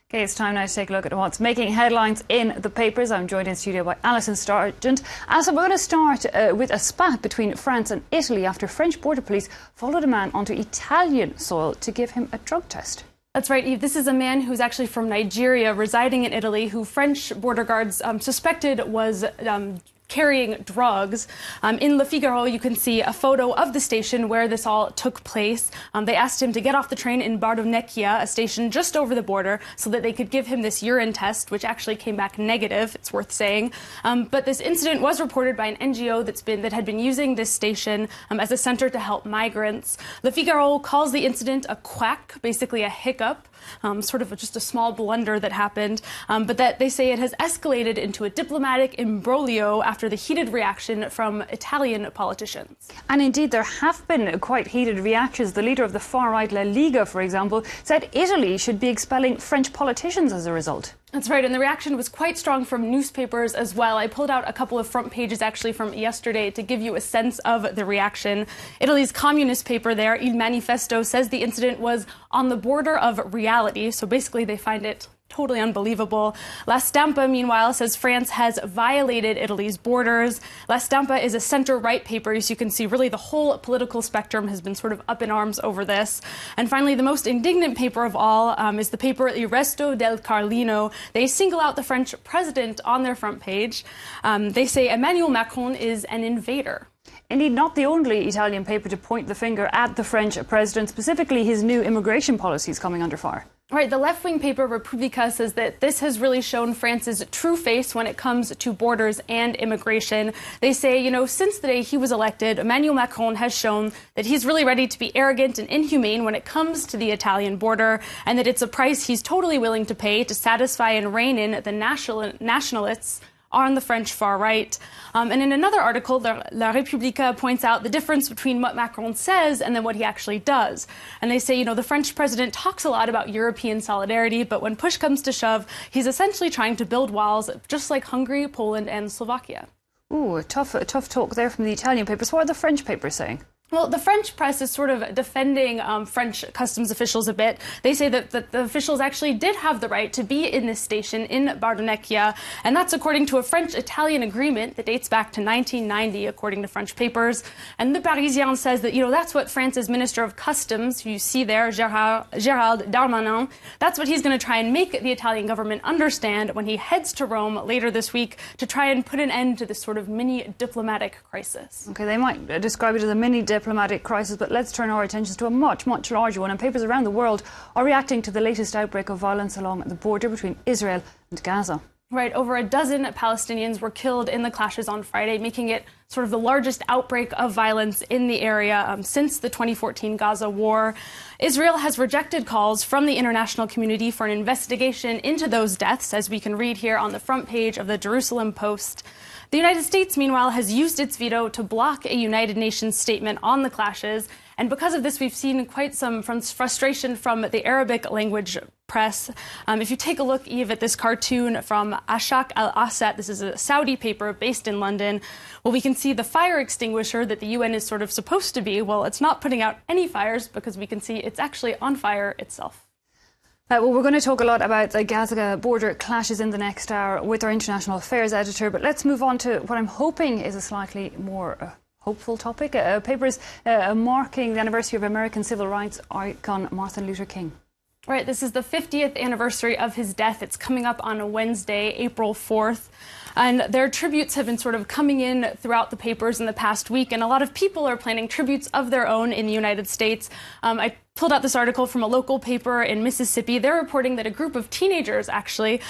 Okay, it's time now to take a look at what's making headlines in the papers. I'm joined in studio by Alison Sargent. Alison, we're going to start with a spat between France and Italy after French border police followed a man onto Italian soil to give him a drug test. That's right, Eve. This is a man who's actually from Nigeria, residing in Italy, who French border guards suspected was carrying drugs. In Le Figaro, you can see a photo of the station where this all took place. They asked him to get off the train in Bardonecchia, a station just over the border, so that they could give him this urine test, which actually came back negative, it's worth saying. But this incident was reported by an NGO that had been using this station as a center to help migrants. Le Figaro calls the incident a quack, basically a hiccup. Sort of just a small blunder that happened, but that they say it has escalated into a diplomatic imbroglio after the heated reaction from Italian politicians. And indeed, there have been quite heated reactions. The leader of the far-right La Liga, for example, said Italy should be expelling French politicians as a result. That's right, and the reaction was quite strong from newspapers as well. I pulled out a couple of front pages actually from yesterday to give you a sense of the reaction. Italy's communist paper there, Il Manifesto, says the incident was on the border of reality, so basically they find it totally unbelievable. La Stampa, meanwhile, says France has violated Italy's borders. La Stampa is a center-right paper. As you can see, really the whole political spectrum has been sort of up in arms over this. And finally, the most indignant paper of all is the paper Il Resto del Carlino. They single out the French president on their front page. They say Emmanuel Macron is an invader. Indeed, not the only Italian paper to point the finger at the French president, specifically his new immigration policies coming under fire. Right, the left-wing paper Repubblica says that this has really shown France's true face when it comes to borders and immigration. They say, since the day he was elected, Emmanuel Macron has shown that he's really ready to be arrogant and inhumane when it comes to the Italian border, and that it's a price he's totally willing to pay to satisfy and rein in the nationalists on the French far right. And in another article, La Repubblica points out the difference between what Macron says and then what he actually does. And they say, the French president talks a lot about European solidarity, but when push comes to shove, he's essentially trying to build walls, just like Hungary, Poland, and Slovakia. Ooh, tough talk there from the Italian papers. What are the French papers saying? Well, the French press is sort of defending French customs officials a bit. They say that the officials actually did have the right to be in this station in Bardonecchia, and that's according to a French-Italian agreement that dates back to 1990, according to French papers. And Le Parisien says that, that's what France's Minister of Customs, who you see there, Gérald Darmanin, that's what he's going to try and make the Italian government understand when he heads to Rome later this week to try and put an end to this sort of mini-diplomatic crisis. Okay, they might describe it as a mini-diplomatic crisis, but let's turn our attentions to a much larger one. And papers around the world are reacting to the latest outbreak of violence along the border between Israel and Gaza. Right, over a dozen Palestinians were killed in the clashes on Friday, making it sort of the largest outbreak of violence in the area since the 2014 Gaza war. Israel has rejected calls from the international community for an investigation into those deaths, as we can read here on the front page of the Jerusalem Post. The United States, meanwhile, has used its veto to block a United Nations statement on the clashes. And because of this, we've seen quite some frustration from the Arabic language press. If you take a look, Eve, at this cartoon from Ashaq al-Assad, this is a Saudi paper based in London, well, we can see the fire extinguisher that the UN is sort of supposed to be. Well, it's not putting out any fires because we can see it's actually on fire itself. Well, we're going to talk a lot about the Gaza border clashes in the next hour with our international affairs editor, but let's move on to what I'm hoping is a slightly more hopeful topic. Papers marking the anniversary of American civil rights icon Martin Luther King. Right, this is the 50th anniversary of his death. It's coming up on a Wednesday, April 4th. And their tributes have been sort of coming in throughout the papers in the past week, and a lot of people are planning tributes of their own in the United States. I pulled out this article from a local paper in Mississippi. They're reporting that a group of teenagers actually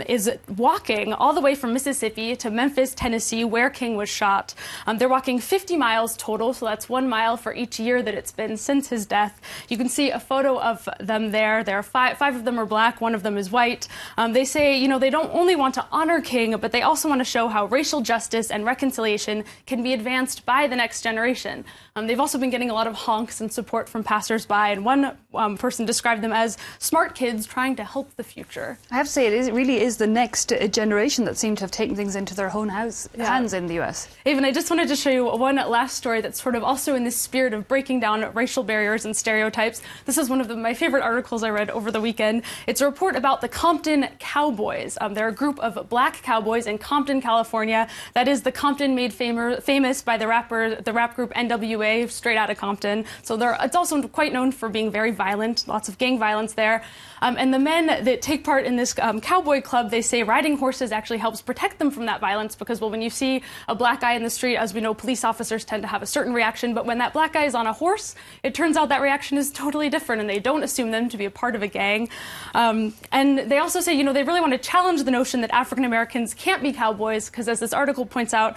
is walking all the way from Mississippi to Memphis, Tennessee, where King was shot. They're walking 50 miles total, so that's 1 mile for each year that it's been since his death. You can see a photo of them there. There are five of them are black, one of them is white. They say, they don't only want to honor King, but they also want to show how racial justice and reconciliation can be advanced by the next generation. They've also been getting a lot of honks and support from passersby and one person described them as smart kids trying to help the future. I have to say, it really is the next generation that seem to have taken things into their own hands in the US. Even I just wanted to show you one last story that's sort of also in this spirit of breaking down racial barriers and stereotypes. This is one of my favorite articles I read over the weekend. It's a report about the Compton cowboys. They're a group of black cowboys in Compton, California. That is the Compton made famous by the rap group NWA, straight out of Compton. So it's also quite known for being very violent, lots of gang violence there. And the men that take part in this cowboy club, they say riding horses actually helps protect them from that violence because, well, when you see a black guy in the street, as we know, police officers tend to have a certain reaction. But when that black guy is on a horse, it turns out that reaction is totally different, and they don't assume them to be a part of a gang. And they also say, they really want to challenge the notion that African Americans can't be cowboys because, as this article points out,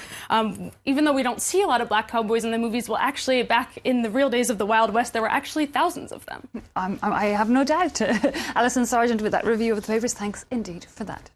even though we don't see a lot of black cowboys in the movies, well, actually, back in the real days of the Wild West, there were actually thousands of them. I have no doubt. Alison Sargent with that review of the papers. Thanks indeed for that.